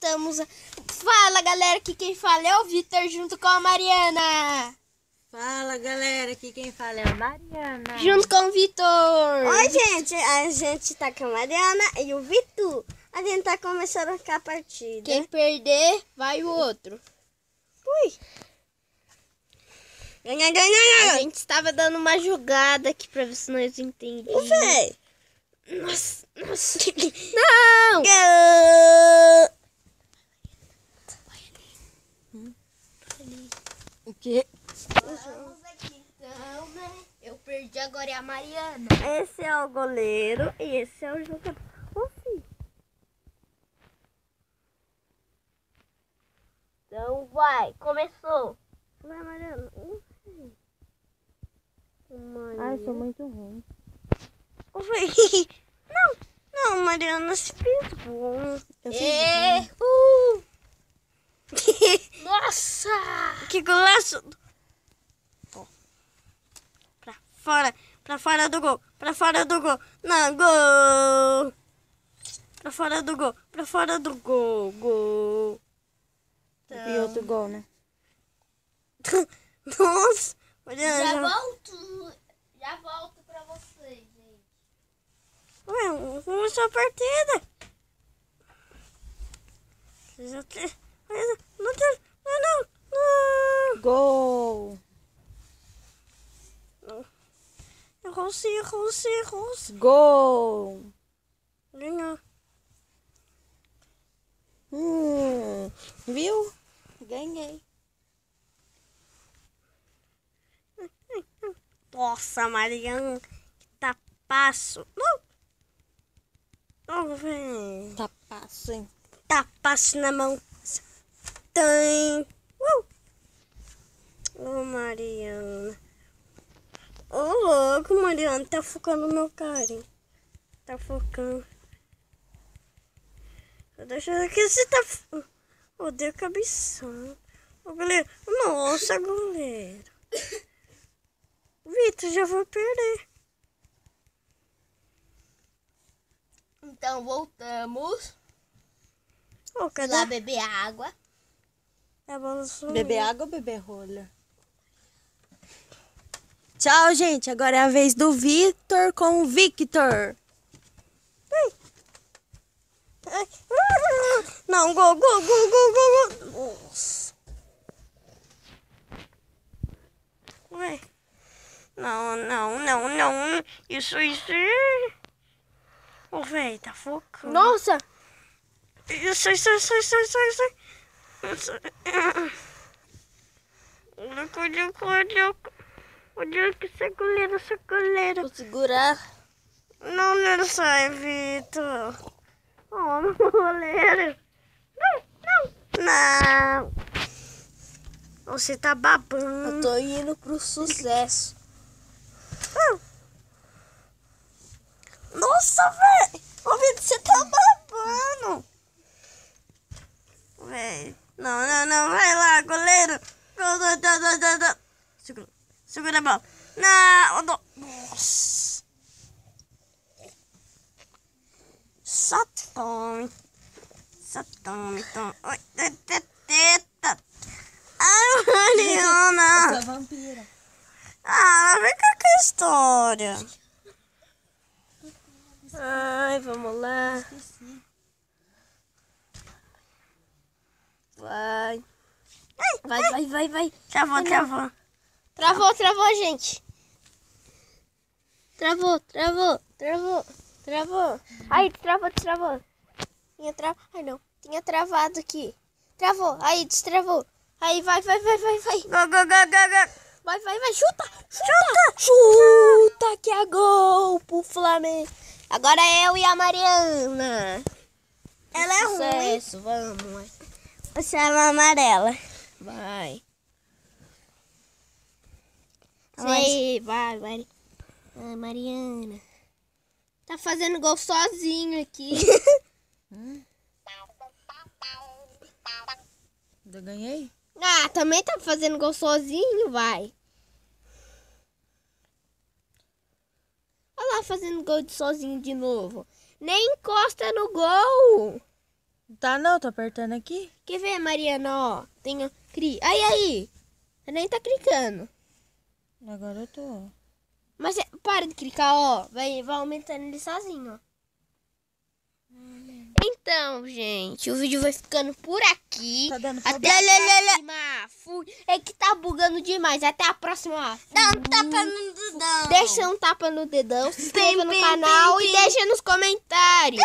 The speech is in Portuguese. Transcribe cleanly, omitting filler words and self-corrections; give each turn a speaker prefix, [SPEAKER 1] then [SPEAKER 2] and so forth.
[SPEAKER 1] voltamos. Fala, galera, aqui quem fala é o Vitor junto com a Mariana.
[SPEAKER 2] Fala, galera, aqui quem fala é a Mariana.
[SPEAKER 1] Junto com o Vitor.
[SPEAKER 3] Oi, gente, a gente tá com a Mariana e o Vitor. A gente tá começando a partida.
[SPEAKER 1] Quem perder, vai o outro.
[SPEAKER 3] Ui. Ganha.
[SPEAKER 1] A gente estava dando uma jogada aqui pra ver se nós entendíamos.
[SPEAKER 3] Véi.
[SPEAKER 1] Nossa.
[SPEAKER 3] Não!
[SPEAKER 2] O quê?
[SPEAKER 1] Vamos aqui então, né? Eu perdi, agora é a Mariana.
[SPEAKER 3] Esse é o goleiro e esse é o jogador. Ô, filho.
[SPEAKER 1] Então vai, começou.
[SPEAKER 3] Vai, Mariana.
[SPEAKER 2] Ai, sou muito ruim.
[SPEAKER 3] Ô, véi. Não, Mariana, se fez bom.
[SPEAKER 2] Eu
[SPEAKER 1] Nossa!
[SPEAKER 3] Que golaço! Ó. Pra fora do gol, não, gol! Pra fora do gol, gol!
[SPEAKER 2] E outro gol, né?
[SPEAKER 3] Nossa! Mariana,
[SPEAKER 1] Já volto pra vocês, gente.
[SPEAKER 3] ué, vamos começar a partida! Não!
[SPEAKER 2] Gol!
[SPEAKER 3] Errou-se.
[SPEAKER 2] Gol!
[SPEAKER 3] Ganhou.
[SPEAKER 2] Viu? Ganhei.
[SPEAKER 3] Nossa, Mariana, que tapaço. Não, velho.
[SPEAKER 2] Tapaço, hein?
[SPEAKER 3] Tapaço na mão. Tem. Ô, Mariana. Ô, louco, Mariana. Tá focando no meu carinho. Tá focando. Deixa eu ver que você tá... Ô, deu cabeção. Ô, goleiro. Nossa, goleiro. Vitor, já vou perder.
[SPEAKER 1] Então voltamos.
[SPEAKER 3] Ô,
[SPEAKER 1] Fui
[SPEAKER 3] cadê?
[SPEAKER 1] lá beber água.
[SPEAKER 3] A bola sumiu.
[SPEAKER 2] Beber água ou beber rolha? Tchau, gente. Agora é a vez do Vitor com o Victor.
[SPEAKER 3] Não, gol. Nossa. Ué. Não. Isso. Ô, velho, tá focando.
[SPEAKER 1] Nossa!
[SPEAKER 3] Isso. Olha que essa goleira.
[SPEAKER 1] Vou segurar.
[SPEAKER 3] Não sai, Vitor. Oh, meu goleiro. Não. Você tá babando.
[SPEAKER 1] Eu tô indo pro sucesso.
[SPEAKER 3] Nossa, velho. Ô, Vitor, você tá babando. Velho. Não. Vai lá, goleiro. Segura a bola. Não. Nossa. Só tome. Oi, teta. Ai, Mariana.
[SPEAKER 2] Essa vampira.
[SPEAKER 3] Vem com a história.
[SPEAKER 1] Ai, vamos lá. Vai. Vai.
[SPEAKER 3] Travou.
[SPEAKER 1] Travou, gente. Travou. Aí, destravou. Ai, não. Tinha travado aqui. Travou. Aí, destravou. Aí, vai.
[SPEAKER 3] Go.
[SPEAKER 1] Vai. Chuta, que é gol pro Flamengo. Agora é eu e a Mariana.
[SPEAKER 3] Ela é ruim.
[SPEAKER 1] Sucesso, vamos.
[SPEAKER 3] Você é uma amarela.
[SPEAKER 1] Vai.
[SPEAKER 3] Aonde?
[SPEAKER 1] Vai. Ai, Mariana. Tá fazendo gol sozinho aqui.
[SPEAKER 2] Eu ganhei?
[SPEAKER 1] Também tá fazendo gol sozinho, vai. Olha lá fazendo gol sozinho de novo. Nem encosta no gol.
[SPEAKER 2] Tá não, tô apertando aqui.
[SPEAKER 1] Quer ver, Mariana, ó? Tem, aí. Você nem tá clicando.
[SPEAKER 2] Agora eu tô.
[SPEAKER 1] Mas para de clicar, ó. Vai aumentando ele sozinho, ó. Então, gente, o vídeo vai ficando por aqui.
[SPEAKER 2] Tá dando
[SPEAKER 1] Até a próxima. Fui. É que tá bugando demais. Até a próxima.
[SPEAKER 3] Dá um tapa no dedão.
[SPEAKER 1] Deixa um tapa no dedão, se inscreva no canal e deixa nos comentários.